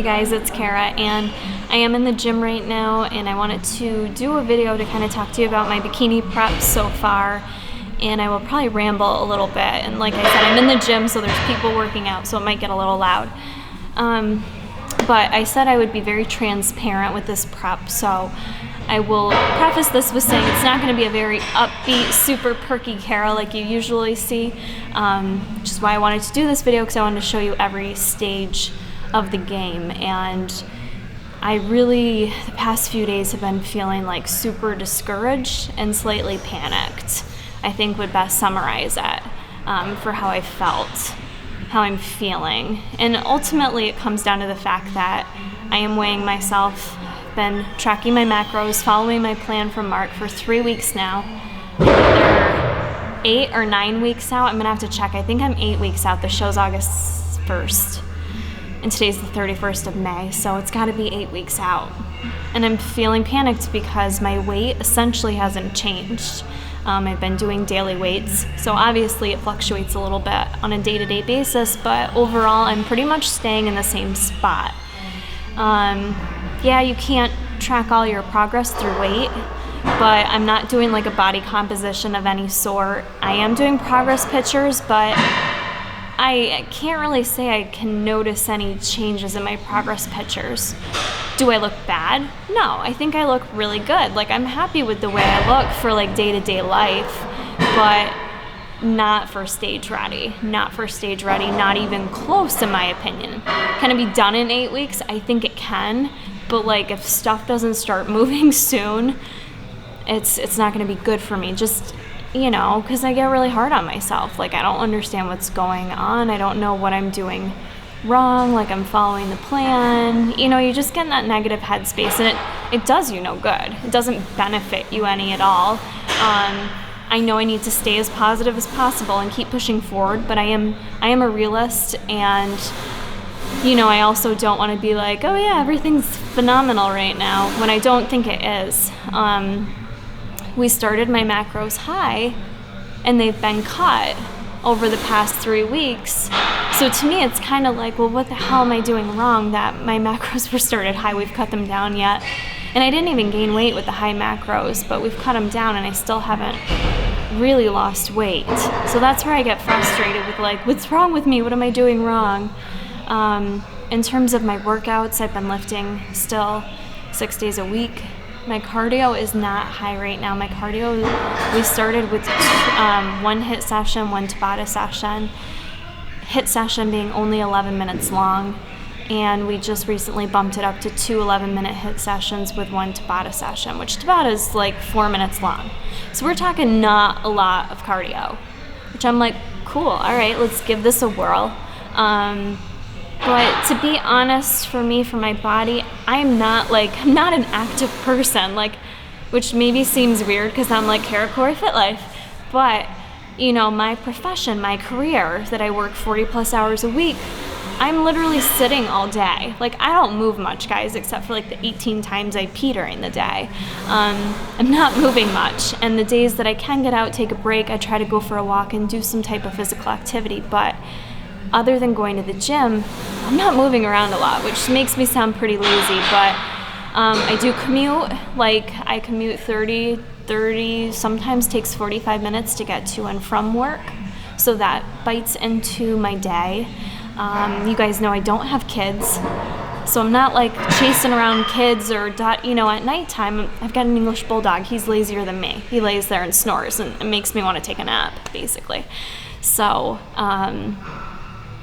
Hey guys, it's Kara, and I am in the gym right now, and I wanted to do a video to kind of talk to you about my bikini prep so far, and I will probably ramble a little bit. And like I said, I'm in the gym, so there's people working out, so it might get a little loud. But I said I would be very transparent with this prep, so I will preface this with saying it's not going to be a very upbeat, super perky Kara like you usually see, which is why I wanted to do this video, because I wanted to show you every stage of the game. And I really, the past few days, have been feeling like super discouraged and slightly panicked, I think would best summarize it for how I felt, how I'm feeling. And ultimately it comes down to the fact that I am weighing myself, been tracking my macros, following my plan from Mark for 3 weeks now. Either 8 or 9 weeks out. I'm gonna have to check. I think I'm 8 weeks out. The show's August 1st. And today's the 31st of May, so it's gotta be 8 weeks out. And I'm feeling panicked because my weight essentially hasn't changed. I've been doing daily weights, so obviously it fluctuates a little bit on a day-to-day basis, but overall I'm pretty much staying in the same spot. Yeah, you can't track all your progress through weight, but I'm not doing like a body composition of any sort. I am doing progress pictures, but I can't really say I can notice any changes in my progress pictures. Do I look bad? No, I think I look really good. Like, I'm happy with the way I look for like day-to-day life, but not for stage ready. Not for stage ready, not even close in my opinion. Can it be done in 8 weeks? I think it can, but like if stuff doesn't start moving soon, it's not gonna be good for me. Just, you know, because I get really hard on myself. Like, I don't understand what's going on. I don't know what I'm doing wrong, like I'm following the plan. You know, you just get in that negative headspace, and it does you no good. It doesn't benefit you any at all. I know I need to stay as positive as possible and keep pushing forward, but I am a realist, and you know, I also don't want to be like, oh yeah, everything's phenomenal right now, when I don't think it is. We started my macros high, and they've been cut over the past 3 weeks. So to me, it's kind of like, well, what the hell am I doing wrong that my macros were started high? We've cut them down yet. And I didn't even gain weight with the high macros, but we've cut them down, and I still haven't really lost weight. So that's where I get frustrated with like, what's wrong with me? What am I doing wrong? In terms of my workouts, I've been lifting still 6 days a week. My cardio is not high right now. My cardio, we started with one HIIT session, one Tabata session. HIIT session being only 11 minutes long, and we just recently bumped it up to 2 11-minute HIIT sessions with one Tabata session, which Tabata is like 4 minutes long. So we're talking not a lot of cardio, which I'm like, cool, all right, let's give this a whirl. But to be honest, for me, for my body, I'm not an active person, like, which maybe seems weird because I'm like Kara Corey Fit Life, but you know, my profession, my career, that I work 40 plus hours a week, I'm literally sitting all day. Like, I don't move much, guys, except for like the 18 times I pee during the day. I'm not moving much, and the days that I can get out, take a break, I try to go for a walk and do some type of physical activity, but other than going to the gym, I'm not moving around a lot, which makes me sound pretty lazy, but I do commute. Like, I commute 30, sometimes takes 45 minutes to get to and from work, so that bites into my day. You guys know I don't have kids, so I'm not like chasing around kids or, you know, at nighttime. I've got an English bulldog. He's lazier than me. He lays there and snores, and it makes me want to take a nap, basically. So,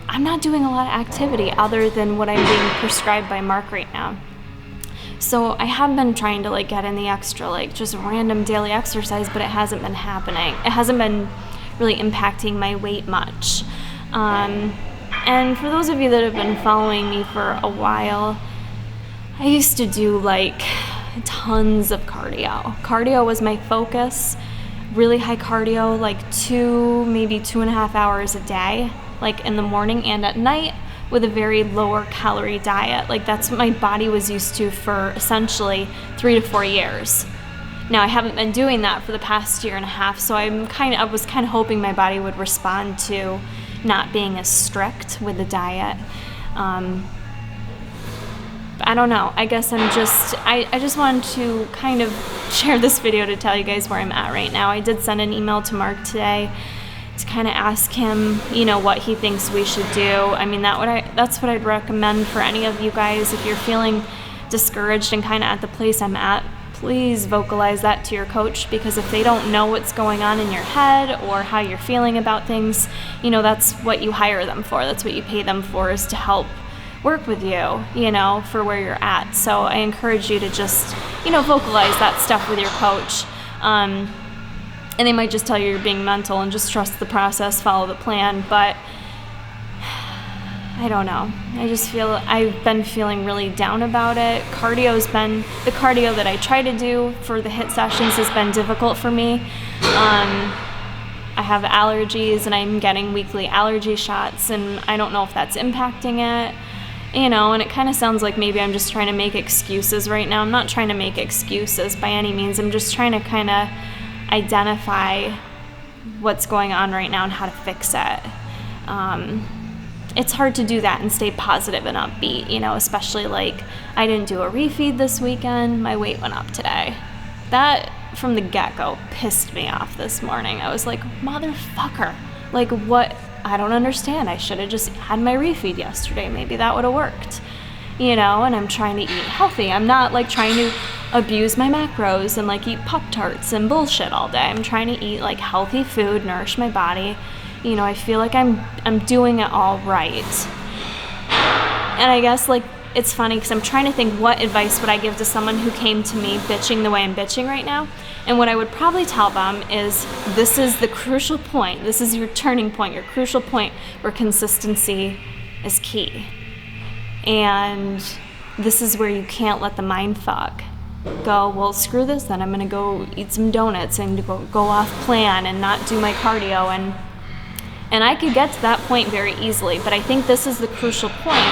I'm not doing a lot of activity other than what I'm being prescribed by Mark right now. So I have been trying to like get in the extra, like just random daily exercise, but it hasn't been happening. It hasn't been really impacting my weight much. And for those of you that have been following me for a while, I used to do like tons of cardio. Cardio was my focus, really high cardio, like 2, maybe 2.5 hours a day, like in the morning and at night, with a very lower calorie diet. Like, that's what my body was used to for essentially 3 to 4 years. Now, I haven't been doing that for the past 1.5 years, so I was kind of hoping my body would respond to not being as strict with the diet. I don't know. I guess I just wanted to kind of share this video to tell you guys where I'm at right now. I did send an email to Mark today to kind of ask him, what he thinks we should do. I mean, that's what I'd recommend for any of you guys. If you're feeling discouraged and kind of at the place I'm at, please vocalize that to your coach, because if they don't know what's going on in your head or how you're feeling about things, that's what you hire them for. That's what you pay them for, is to help work with you, for where you're at. So I encourage you to just, vocalize that stuff with your coach. And they might just tell you you're being mental and just trust the process, follow the plan. But I don't know. I just feel I've been feeling really down about it. The cardio that I try to do for the HIIT sessions has been difficult for me. I have allergies and I'm getting weekly allergy shots, and I don't know if that's impacting it. And it kind of sounds like maybe I'm just trying to make excuses right now. I'm not trying to make excuses by any means. I'm just trying to kind of identify what's going on right now and how to fix it. It's hard to do that and stay positive and upbeat, especially like I didn't do a refeed this weekend. My weight went up today. That from the get-go pissed me off this morning. I was like, motherfucker, like what? I don't understand. I should have just had my refeed yesterday. Maybe that would have worked, and I'm trying to eat healthy. I'm not like trying to abuse my macros and like eat Pop-Tarts and bullshit all day. I'm trying to eat like healthy food, nourish my body. I feel like I'm doing it all right. And I guess like it's funny because I'm trying to think, what advice would I give to someone who came to me bitching the way I'm bitching right now? And what I would probably tell them is, this is the crucial point. This is your turning point, your crucial point where consistency is key. And this is where you can't let the mind fuck go, well, screw this, then I'm going to go eat some donuts and go off plan and not do my cardio. And I could get to that point very easily, but I think this is the crucial point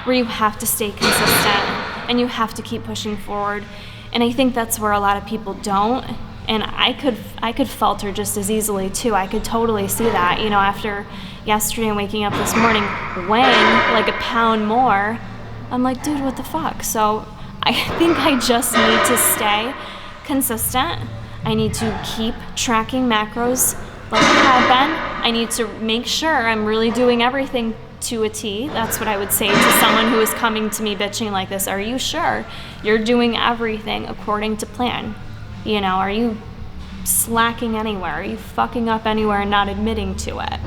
where you have to stay consistent and you have to keep pushing forward. And I think that's where a lot of people don't. And I could falter just as easily too. I could totally see that, after yesterday and waking up this morning weighing like a pound more. I'm like, dude, what the fuck? So I think I just need to stay consistent. I need to keep tracking macros like I have been. I need to make sure I'm really doing everything to a T. That's what I would say to someone who is coming to me bitching like this. Are you sure you're doing everything according to plan? Are you slacking anywhere? Are you fucking up anywhere and not admitting to it?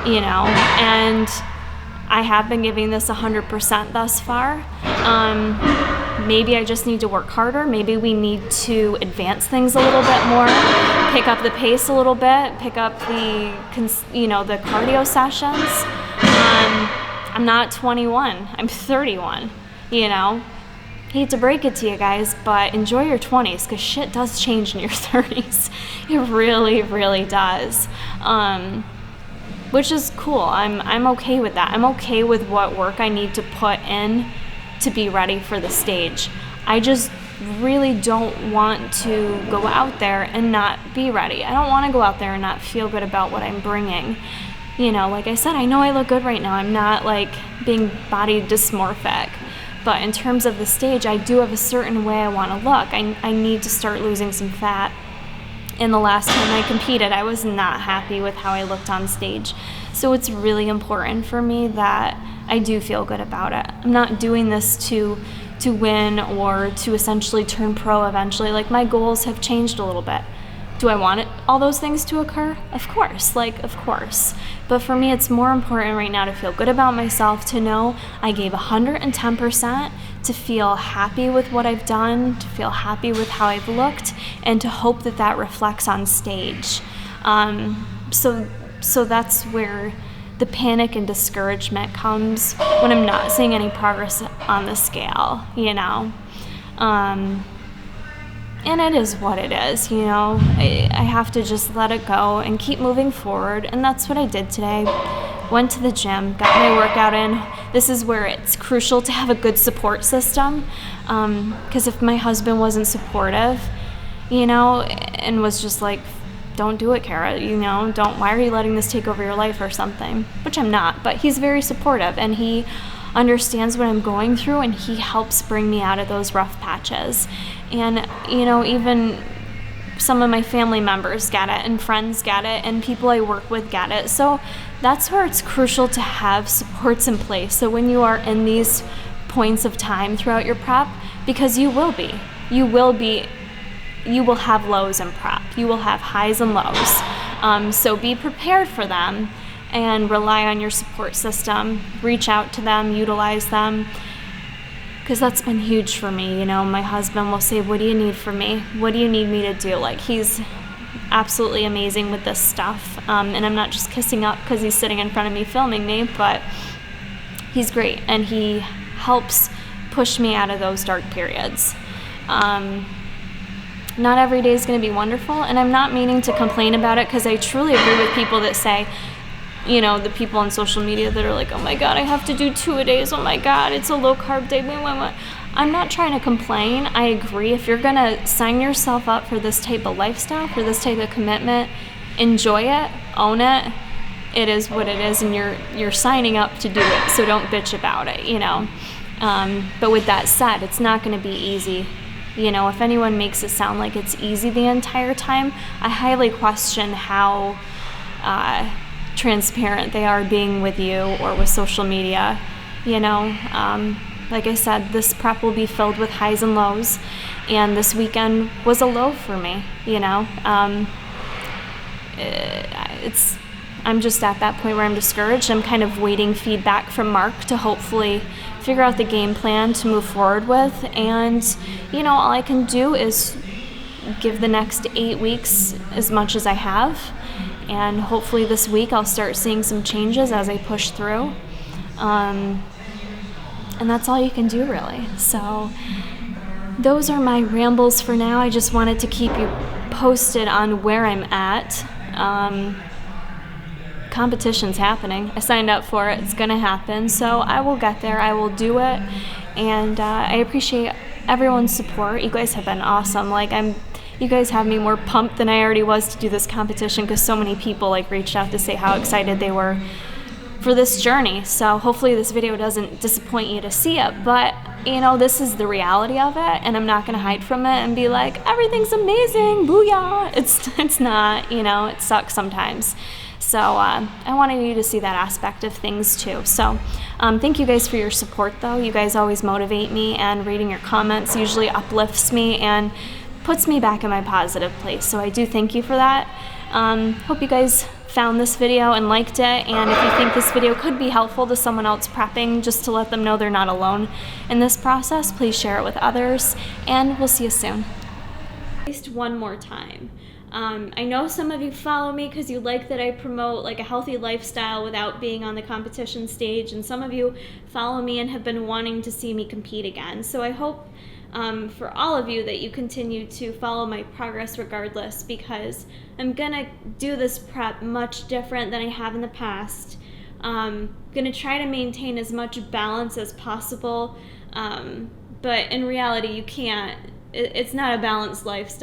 And I have been giving this 100% thus far. Maybe I just need to work harder. Maybe we need to advance things a little bit more, pick up the pace a little bit, pick up the cardio sessions. I'm not 21. I'm 31. Hate to break it to you guys, but enjoy your 20s, because shit does change in your 30s. It really, really does. Which is cool. I'm okay with that. I'm okay with what work I need to put in to be ready for the stage. I just really don't want to go out there and not be ready. I don't want to go out there and not feel good about what I'm bringing. Like I said, I know I look good right now. I'm not like being body dysmorphic. But in terms of the stage, I do have a certain way I want to look. I need to start losing some fat. And the last time I competed, I was not happy with how I looked on stage. So it's really important for me that I do feel good about it. I'm not doing this to win or to essentially turn pro eventually. Like, my goals have changed a little bit. Do I want all those things to occur? Of course, of course. But for me, it's more important right now to feel good about myself, to know I gave 110%, to feel happy with what I've done, to feel happy with how I've looked, and to hope that that reflects on stage. So that's where the panic and discouragement comes when I'm not seeing any progress on the scale, And it is what it is, I have to just let it go and keep moving forward. And that's what I did today. Went to the gym, got my workout in. This is where it's crucial to have a good support system. Because if my husband wasn't supportive, and was just like, don't do it, Kara, why are you letting this take over your life or something? Which I'm not, but he's very supportive. And he understands what I'm going through, and he helps bring me out of those rough patches. And, even some of my family members get it, and friends get it, and people I work with get it. So that's where it's crucial to have supports in place. So when you are in these points of time throughout your prep, because you will have lows in prep. You will have highs and lows. So be prepared for them and rely on your support system. Reach out to them, utilize them, because that's been huge for me. My husband will say, "What do you need from me? What do you need me to do?" Like, he's absolutely amazing with this stuff. And I'm not just kissing up because he's sitting in front of me filming me, but he's great, and he helps push me out of those dark periods. Not every day is going to be wonderful, and I'm not meaning to complain about it, because I truly agree with people that say, the people on social media that are like, "Oh my God, I have to do 2-a-days. Oh my God, it's a low carb day." I'm not trying to complain. I agree. If you're going to sign yourself up for this type of lifestyle, for this type of commitment, enjoy it, own it. It is what it is, and you're signing up to do it, so don't bitch about it, But with that said, it's not going to be easy. If anyone makes it sound like it's easy the entire time, I highly question how transparent they are being with you or with social media. Like I said, this prep will be filled with highs and lows, and this weekend was a low for me. I'm just at that point where I'm discouraged. I'm kind of waiting feedback from Mark to hopefully figure out the game plan to move forward with. And, all I can do is give the next 8 weeks as much as I have. And hopefully this week I'll start seeing some changes as I push through. And that's all you can do, really. So those are my rambles for now. I just wanted to keep you posted on where I'm at. Competition's happening. I signed up for it. It's going to happen. So I will get there. I will do it. And I appreciate everyone's support. You guys have been awesome. You guys have me more pumped than I already was to do this competition, because so many people reached out to say how excited they were for this journey. So hopefully this video doesn't disappoint you to see it. But this is the reality of it, and I'm not going to hide from it and be like, everything's amazing, booyah. It's not. It sucks sometimes. So I wanted you to see that aspect of things too. So thank you guys for your support, though. You guys always motivate me, and reading your comments usually uplifts me and puts me back in my positive place. So I do thank you for that. Hope you guys found this video and liked it. And if you think this video could be helpful to someone else prepping, just to let them know they're not alone in this process, please share it with others. And we'll see you soon. At least one more time. I know some of you follow me because you like that I promote a healthy lifestyle without being on the competition stage, and some of you follow me and have been wanting to see me compete again. So I hope for all of you that you continue to follow my progress regardless, because I'm gonna do this prep much different than I have in the past. Gonna try to maintain as much balance as possible, but in reality you can't. It's not a balanced lifestyle.